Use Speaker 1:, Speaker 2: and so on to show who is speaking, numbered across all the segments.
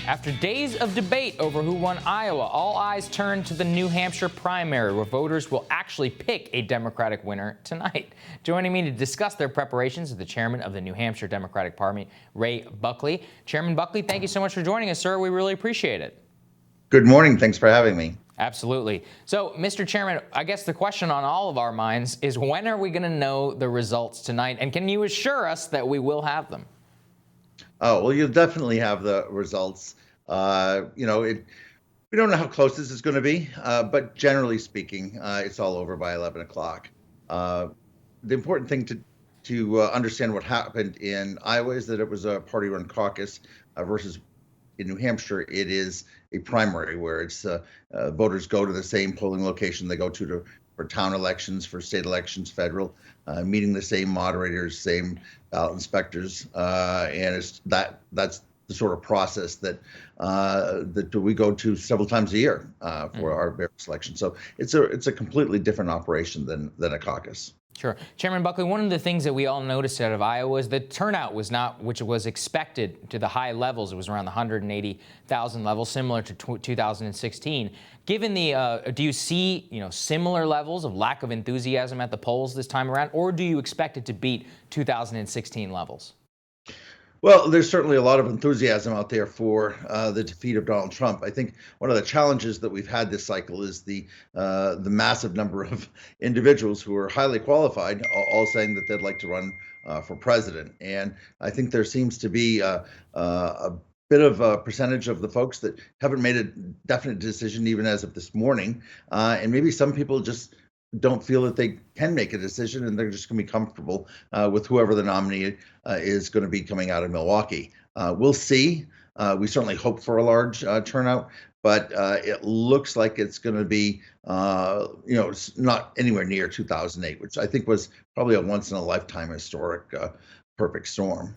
Speaker 1: After days of debate over who won Iowa, all eyes turn to the New Hampshire primary, where voters will actually pick a Democratic winner tonight. Joining me to discuss their preparations is the chairman of the New Hampshire Democratic Party, Ray Buckley. Chairman Buckley, thank you so much for joining us, sir. We really appreciate it.
Speaker 2: Good morning. Thanks for having me.
Speaker 1: Absolutely. So, Mr. Chairman, I guess the question on all of our minds is, when are we going to know the results tonight? And can you assure us that we will have them?
Speaker 2: Oh, well, you'll definitely have the results. We don't know how close this is going to be, but generally speaking, it's all over by 11 o'clock. The important thing to understand what happened in Iowa is that it was a party-run caucus versus in New Hampshire, it is a primary where it's voters go to the same polling location they go to for town elections, for state elections, federal, meeting the same moderators, same ballot inspectors, and that's the sort of process that we go to several times a year for our various elections. So it's a completely different operation than a caucus.
Speaker 1: Sure. Chairman Buckley, one of the things that we all noticed out of Iowa is the turnout was not, which was expected, to the high levels. It was around the 180,000 level, similar to 2016. Given do you see, similar levels of lack of enthusiasm at the polls this time around, or do you expect it to beat 2016 levels?
Speaker 2: Well, there's certainly a lot of enthusiasm out there for the defeat of Donald Trump. I think one of the challenges that we've had this cycle is the massive number of individuals who are highly qualified, all saying that they'd like to run for president. And I think there seems to be a bit of a percentage of the folks that haven't made a definite decision even as of this morning. And maybe some people just don't feel that they can make a decision, and they're just going to be comfortable with whoever the nominee is going to be coming out of Milwaukee. We'll see. We certainly hope for a large turnout, but it looks like it's going to be, it's not anywhere near 2008, which I think was probably a once-in-a-lifetime historic perfect storm.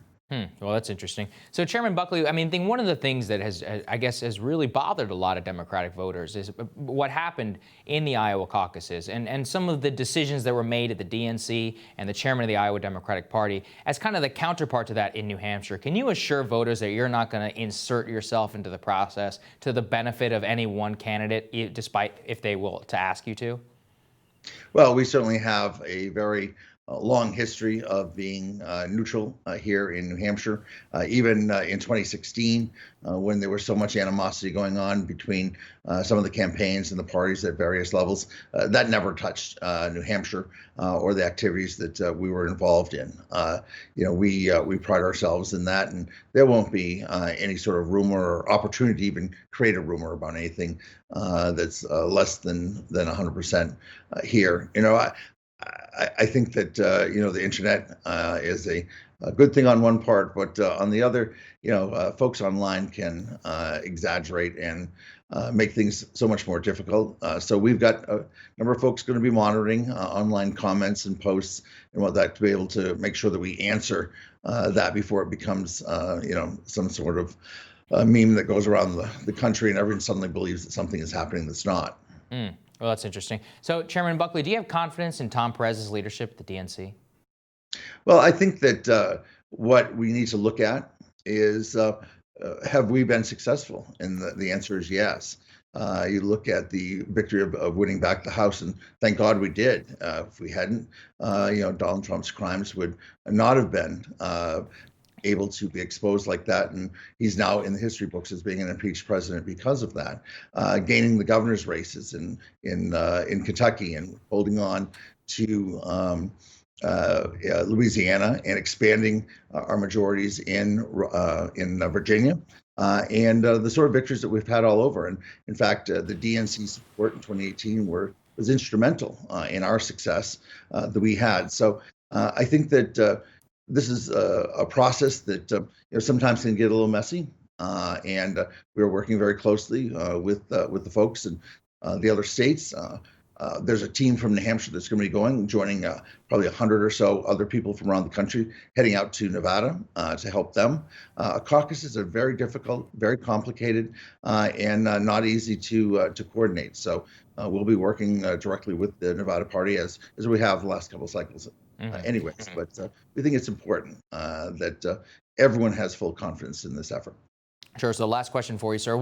Speaker 1: Well, that's interesting. So, Chairman Buckley, one of the things that has really bothered a lot of Democratic voters is what happened in the Iowa caucuses and some of the decisions that were made at the DNC and the chairman of the Iowa Democratic Party as kind of the counterpart to that in New Hampshire. Can you assure voters that you're not going to insert yourself into the process to the benefit of any one candidate, despite if they will to ask you to?
Speaker 2: Well, we certainly have a very long history of being neutral here in New Hampshire. Even in 2016, when there was so much animosity going on between some of the campaigns and the parties at various levels, that never touched New Hampshire or the activities that we were involved in. We pride ourselves in that, and there won't be any sort of rumor or opportunity to even create a rumor about anything that's less than 100% here. I think that the internet is a good thing on one part, but on the other, folks online can exaggerate and make things so much more difficult. So we've got a number of folks going to be monitoring online comments and posts and whatnot to be able to make sure that we answer that before it becomes some sort of meme that goes around the country and everyone suddenly believes that something is happening that's not.
Speaker 1: Well, that's interesting. So, Chairman Buckley, do you have confidence in Tom Perez's leadership at the DNC?
Speaker 2: Well, I think that what we need to look at is have we been successful? And the answer is yes. You look at the victory of winning back the House, and thank God we did. If we hadn't, Donald Trump's crimes would not have been able to be exposed like that, and he's now in the history books as being an impeached president because of that. Gaining the governor's races in Kentucky and holding on to Louisiana and expanding our majorities in Virginia, and the sort of victories that we've had all over. And in fact, the DNC support in 2018 was instrumental in our success that we had. So I think that this is a process that sometimes can get a little messy, and we're working very closely with the folks and the other states. There's a team from New Hampshire that's going to be joining probably 100 or so other people from around the country, heading out to Nevada to help them. Caucuses are very difficult, very complicated, and not easy to coordinate. So we'll be working directly with the Nevada Party as we have the last couple of cycles. Anyways, but we think it's important that everyone has full confidence in this effort.
Speaker 1: Sure. So the last question for you, sir.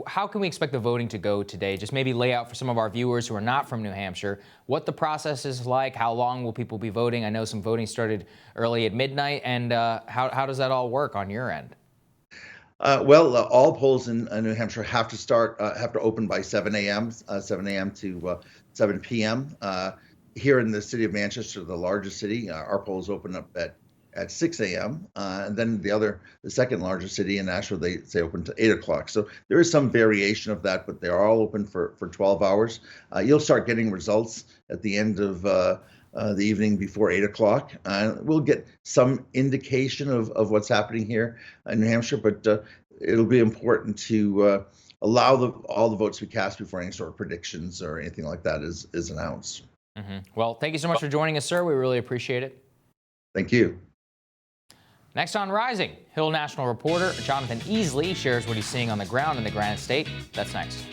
Speaker 1: How can we expect the voting to go today? Just maybe lay out for some of our viewers who are not from New Hampshire what the process is like. How long will people be voting? I know some voting started early at midnight. And how does that all work on your end?
Speaker 2: All polls in New Hampshire have to open by 7 a.m. 7 a.m. to 7 p.m. Here in the city of Manchester, the largest city, our polls open up at 6 a.m. And then the second largest city in Nashville, they say open to 8 o'clock. So there is some variation of that, but they are all open for 12 hours. You'll start getting results at the end of the evening before 8 o'clock. We'll get some indication of what's happening here in New Hampshire, but it'll be important to allow all the votes to be cast before any sort of predictions or anything like that is announced.
Speaker 1: Mm-hmm. Well, thank you so much for joining us, sir. We really appreciate it.
Speaker 2: Thank you.
Speaker 1: Next on Rising, Hill National reporter Jonathan Easley shares what he's seeing on the ground in the Granite State. That's next.